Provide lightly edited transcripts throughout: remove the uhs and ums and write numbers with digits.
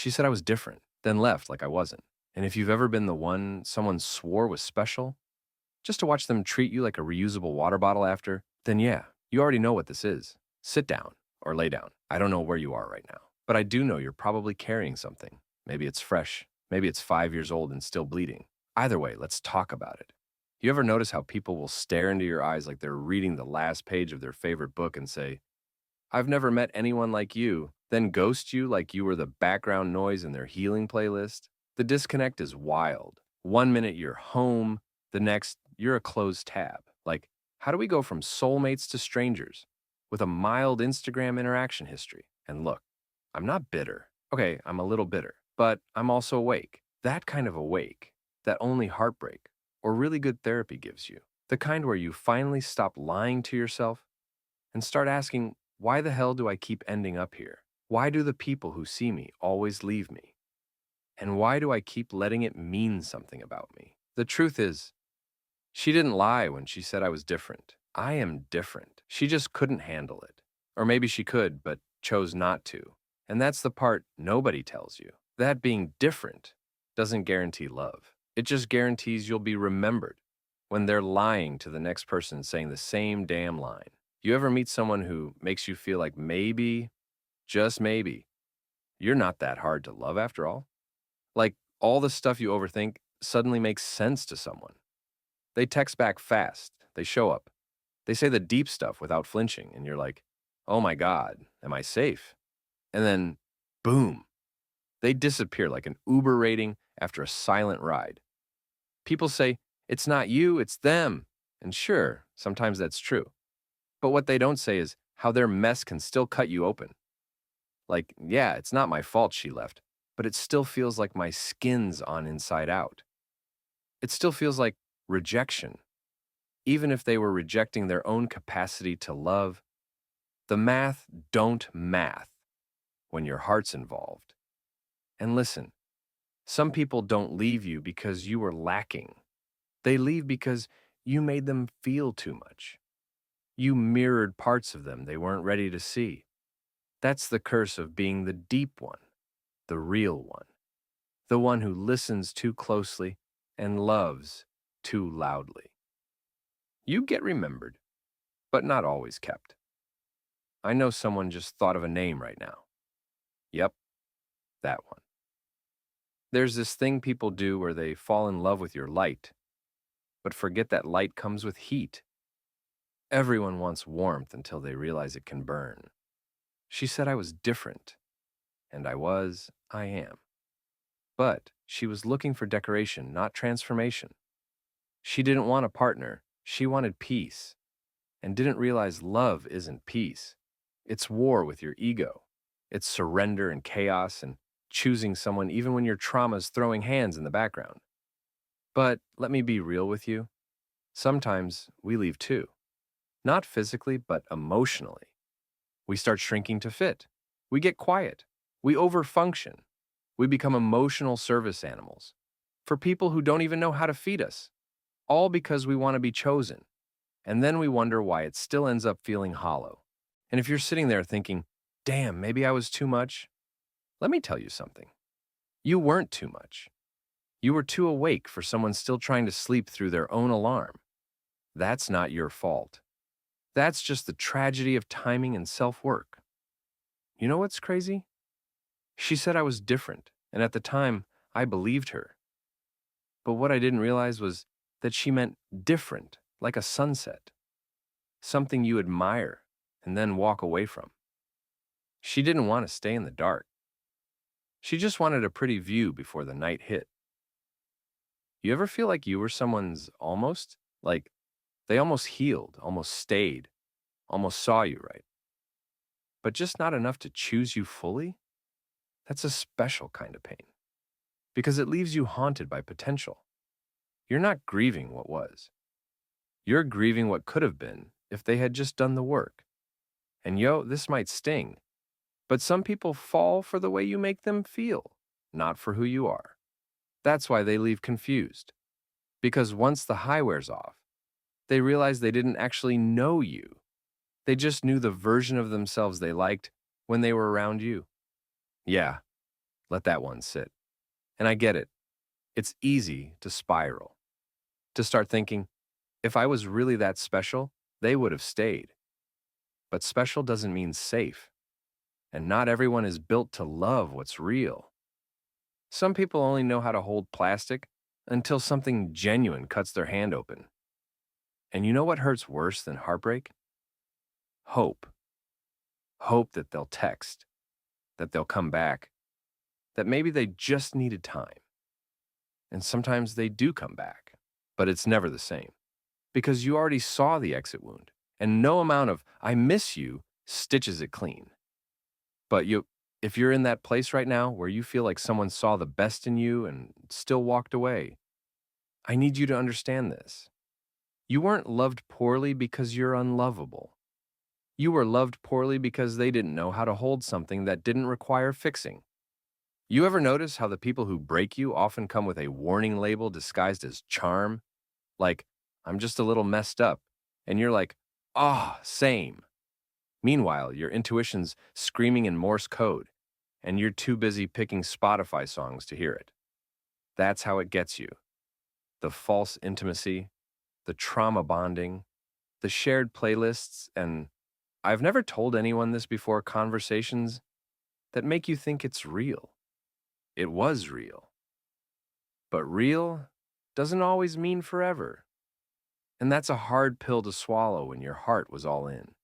She said I was different, then left like I wasn't. And if you've ever been the one someone swore was special, just to watch them treat you like a reusable water bottle after, then yeah, you already know what this is. Sit down or lay down. I don't know where you are right now, but I do know you're probably carrying something. Maybe it's fresh. Maybe it's 5 years old and still bleeding. Either way, let's talk about it. You ever notice how people will stare into your eyes like they're reading the last page of their favorite book and say, I've never met anyone like you, then ghost you like you were the background noise in their healing playlist? The disconnect is wild. One minute you're home, the next you're a closed tab. Like, how do we go from soulmates to strangers with a mild Instagram interaction history? And look, I'm not bitter. Okay, I'm a little bitter, but I'm also awake. That kind of awake that only heartbreak or really good therapy gives you. The kind where you finally stop lying to yourself and start asking, why the hell do I keep ending up here? Why do the people who see me always leave me? And why do I keep letting it mean something about me? The truth is, she didn't lie when she said I was different. I am different. She just couldn't handle it. Or maybe she could, but chose not to. And that's the part nobody tells you. That being different doesn't guarantee love. It just guarantees you'll be remembered when they're lying to the next person saying the same damn line. You ever meet someone who makes you feel like maybe, just maybe, you're not that hard to love after all? Like all the stuff you overthink suddenly makes sense to someone. They text back fast, they show up, they say the deep stuff without flinching, and you're like, oh my God, am I safe? And then, boom, they disappear like an Uber rating after a silent ride. People say, it's not you, it's them. And sure, sometimes that's true. But what they don't say is how their mess can still cut you open. Like, yeah, it's not my fault she left, but it still feels like my skin's on inside out. It still feels like rejection. Even if they were rejecting their own capacity to love, the math don't math when your heart's involved. And listen, some people don't leave you because you were lacking. They leave because you made them feel too much. You mirrored parts of them they weren't ready to see. That's the curse of being the deep one, the real one, the one who listens too closely and loves too loudly. You get remembered, but not always kept. I know someone just thought of a name right now. Yep, that one. There's this thing people do where they fall in love with your light, but forget that light comes with heat. Everyone wants warmth until they realize it can burn. She said I was different, and I am. But she was looking for decoration, not transformation. She didn't want a partner, she wanted peace, and didn't realize love isn't peace. It's war with your ego. It's surrender and chaos and choosing someone even when your trauma's throwing hands in the background. But let me be real with you. Sometimes we leave too. Not physically, but emotionally. We start shrinking to fit. We get quiet. We overfunction. We become emotional service animals for people who don't even know how to feed us, all because we want to be chosen. And then we wonder why it still ends up feeling hollow. And if you're sitting there thinking, damn, maybe I was too much, let me tell you something. You weren't too much. You were too awake for someone still trying to sleep through their own alarm. That's not your fault. That's just the tragedy of timing and self-work. You know what's crazy? She said I was different, and at the time, I believed her. But what I didn't realize was that she meant different, like a sunset, something you admire and then walk away from. She didn't want to stay in the dark. She just wanted a pretty view before the night hit. You ever feel like you were someone's almost? Like they almost healed, almost stayed, almost saw you right, but just not enough to choose you fully? That's a special kind of pain because it leaves you haunted by potential. You're not grieving what was. You're grieving what could have been if they had just done the work. And yo, this might sting, but some people fall for the way you make them feel, not for who you are. That's why they leave confused. Because once the high wears off, they realize they didn't actually know you. They just knew the version of themselves they liked when they were around you. Yeah, Let that one sit. And I get it. It's easy to spiral, to start thinking, if I was really that special, they would have stayed. But special doesn't mean safe, and not everyone is built to love what's real. Some people only know how to hold plastic until something genuine cuts their hand open. And you know what hurts worse than heartbreak? Hope. Hope that they'll text, that they'll come back, that maybe they just needed time. And sometimes they do come back, but it's never the same because you already saw the exit wound, and no amount of "I miss you" stitches it clean. But if you're in that place right now where you feel like someone saw the best in you and still walked away, I need you to understand this. You weren't loved poorly because you're unlovable. You were loved poorly because they didn't know how to hold something that didn't require fixing. You ever notice how the people who break you often come with a warning label disguised as charm? Like, "I'm just a little messed up." And you're like, "Ah, same." Meanwhile, your intuition's screaming in Morse code, and you're too busy picking Spotify songs to hear it. That's how it gets you. The false intimacy, the trauma bonding, the shared playlists, and I've never told anyone this before conversations that make you think it's real. It was real. But real doesn't always mean forever. And that's a hard pill to swallow when your heart was all in.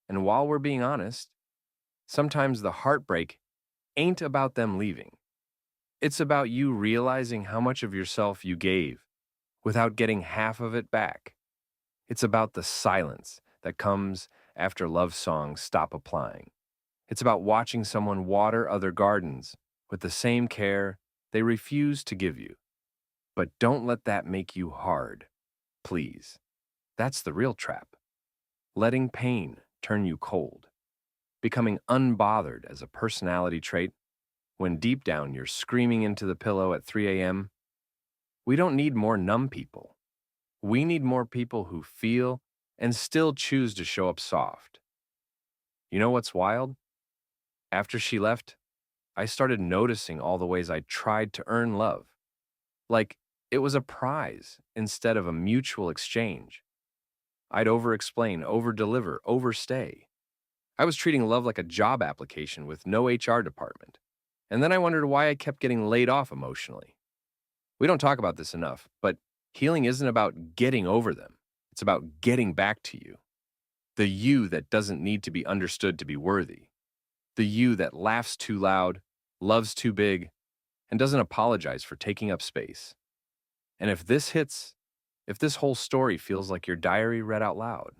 And while we're being honest, sometimes the heartbreak ain't about them leaving. It's about you realizing how much of yourself you gave without getting half of it back. It's about the silence that comes after love songs stop applying. It's about watching someone water other gardens with the same care they refuse to give you. But don't let that make you hard, please. That's the real trap. Letting pain turn you cold. Becoming unbothered as a personality trait when deep down you're screaming into the pillow at 3 a.m. We don't need more numb people. We need more people who feel and still choose to show up soft. You know what's wild? After she left, I started noticing all the ways I tried to earn love. Like it was a prize instead of a mutual exchange. I'd over-explain, over-deliver, overstay. I was treating love like a job application with no HR department. And then I wondered why I kept getting laid off emotionally. We don't talk about this enough, but healing isn't about getting over them. It's about getting back to you. The you that doesn't need to be understood to be worthy. The you that laughs too loud, loves too big, and doesn't apologize for taking up space. And if this hits, if this whole story feels like your diary read out loud,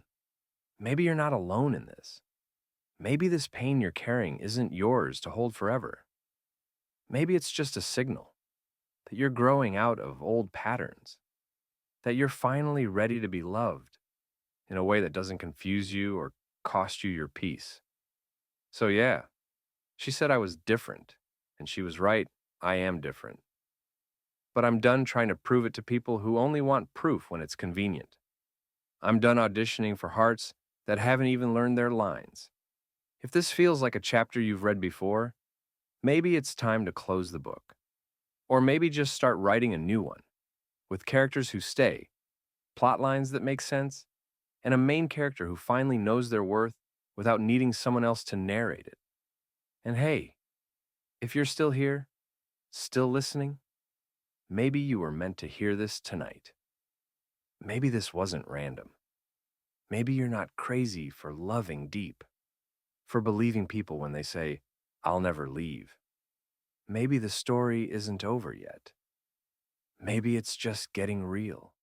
maybe you're not alone in this. Maybe this pain you're carrying isn't yours to hold forever. Maybe it's just a signal that you're growing out of old patterns, that you're finally ready to be loved in a way that doesn't confuse you or cost you your peace. So yeah, she said I was different, and she was right, I am different. But I'm done trying to prove it to people who only want proof when it's convenient. I'm done auditioning for hearts that haven't even learned their lines. If this feels like a chapter you've read before, maybe it's time to close the book. Or maybe just start writing a new one, with characters who stay, plot lines that make sense, and a main character who finally knows their worth without needing someone else to narrate it. And hey, if you're still here, still listening, maybe you were meant to hear this tonight. Maybe this wasn't random. Maybe you're not crazy for loving deep, for believing people when they say, "I'll never leave." Maybe the story isn't over yet. Maybe it's just getting real.